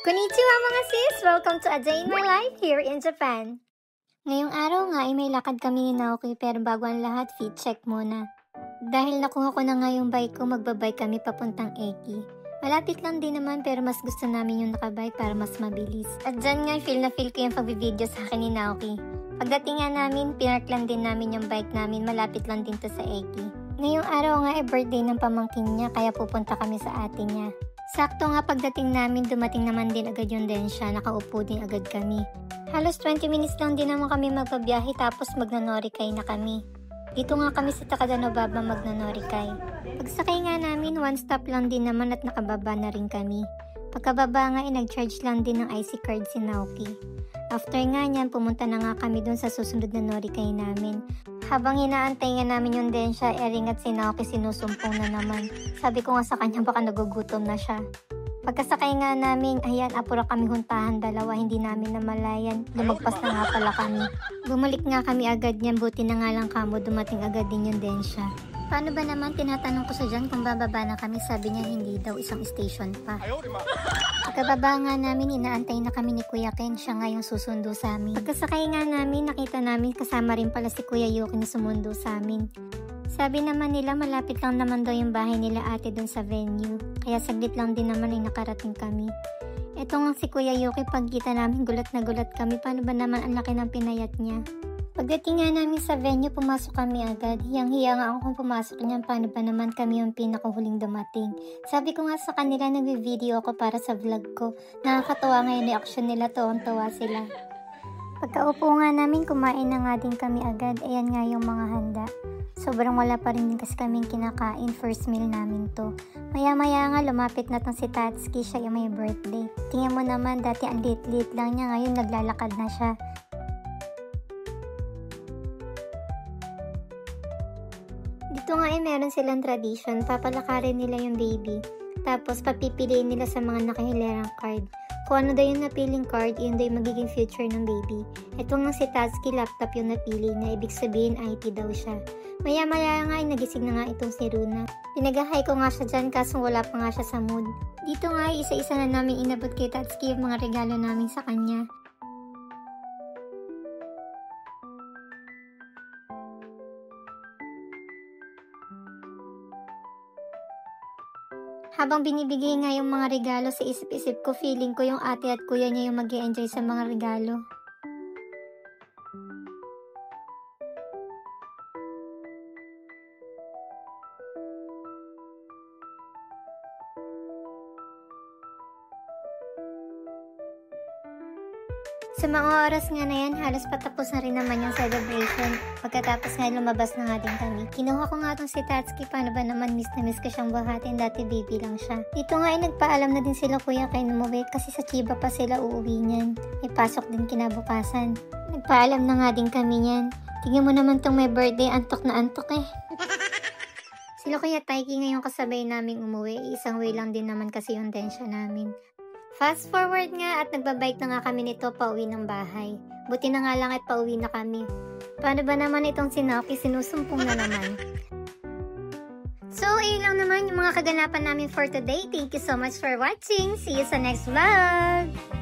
Konnichiwa mga sis! Welcome to A Day in My Life here in Japan. Ngayong araw nga ay may lakad kami ni Naoki pero bago ang lahat, fit check muna. Dahil nakuha ko na nga yung bike ko, magbabike kami papuntang Eki. Malapit lang din naman pero mas gusto namin yung nakabike para mas mabilis. At dyan nga feel na feel ko yung pag-video sa akin ni Naoki. Pagdating nga namin, pinark lang din namin yung bike namin, malapit lang din to sa Eki. Ngayong araw nga ay birthday ng pamangkin niya kaya pupunta kami sa ate niya. Sakto nga pagdating namin, dumating naman din agad yung Densha, nakaupo din agad kami. Halos 20 minutes lang din naman kami magpabiyahe tapos magnanorikay na kami. Dito nga kami sa Takadanobaba magnanorikay. Pagsakay nga namin, one stop lang din naman at nakababa na rin kami. Pagkababa nga ay nag-charge lang din ng IC card si Naoki. After nga niyan, pumunta na nga kami dun sa susunod na norikay namin. Habang inaantay nga namin yung Densha, Ering at si Naoki sinusumpong na naman. Sabi ko nga sa kanya baka nagugutom na siya. Pagkasakay nga namin, ayan, apura kami huntahan dalawa, hindi namin namalayan. Lumagpas na nga pala kami. Bumalik nga kami agad niyan, buti na nga lang kamo, dumating agad din yung Densha. Paano ba naman, tinatanong ko sa dyan kung bababa na kami, sabi niya hindi daw, isang station pa. Pagkababa nga namin, inaantay na kami ni Kuya Ken, siya nga yung susundo sa amin. Pagkasakay nga namin, nakita namin kasama rin pala si Kuya Yuki na sumundo sa amin. Sabi naman nila malapit lang naman daw yung bahay nila ate dun sa venue, kaya saglit lang din naman ay nakarating kami. Eto nga si Kuya Yuki, pagkita namin gulat na gulat kami, paano ba naman ang laki ng pinayat niya. Pagdating nga namin sa venue, pumasok kami agad. Hiyang-hiya nga ako kung pumasok niyan, paano ba naman kami yung pinakahuling dumating. Sabi ko nga sa kanila, nag-video ako para sa vlog ko. Nakakatawa nga yung reaction nila, tuwang-tuwa sila. Pagkaupo nga namin, kumain na nga din kami agad. Ayan nga yung mga handa. Sobrang wala pa rin din kasi kaming kinakain, first meal namin to. Maya-maya nga, lumapit na tong si Tatsuki, siya yung may birthday. Tingnan mo naman, dati ang lit-lit lang niya, ngayon naglalakad na siya. Dito nga ay meron silang tradition, papalakarin nila yung baby. Tapos papipiliin nila sa mga nakahilerang card. Kung ano daw yung napiling card, yun daw yung magiging future ng baby. Ito nga si Tatsuki, laptop yung napili na ibig sabihin IT daw siya. Maya-maya nga ay nagising na nga itong si Runa. Pinagahay ko nga siya dyan kaso wala pa nga siya sa mood. Dito nga ay isa-isa na namin inabot kay Tatsuki yung mga regalo namin sa kanya. Habang binibigay nga yung mga regalo sa isip-isip ko, feeling ko yung ate at kuya niya yung mag-i-enjoy sa mga regalo. Sa mga oras nga na yan, halos patapos na rin naman yung celebration. Pagkatapos nga lumabas na nga din kami. Kinuha ko nga itong si Tatsuki, paano ba naman miss na miss ko siyang buhatin, dati baby lang siya. Dito nga ay nagpaalam na din sila kuya kay umuwi kasi sa Chiba pa sila uuwi niyan. May pasok din kinabukasan. Nagpaalam na nga din kami niyan. Tingnan mo naman tong may birthday, antok na antok eh. Sila kuya Taiki ngayong kasabay naming umuwi, isang way lang din naman kasi yung Densha namin. Fast forward nga at nagbabike na nga kami nito pauwi ng bahay. Buti na nga lang at pauwi na kami. Paano ba naman itong si Naoki, sinusumpong na naman. So, ayun lang naman yung mga kaganapan namin for today. Thank you so much for watching. See you sa next vlog!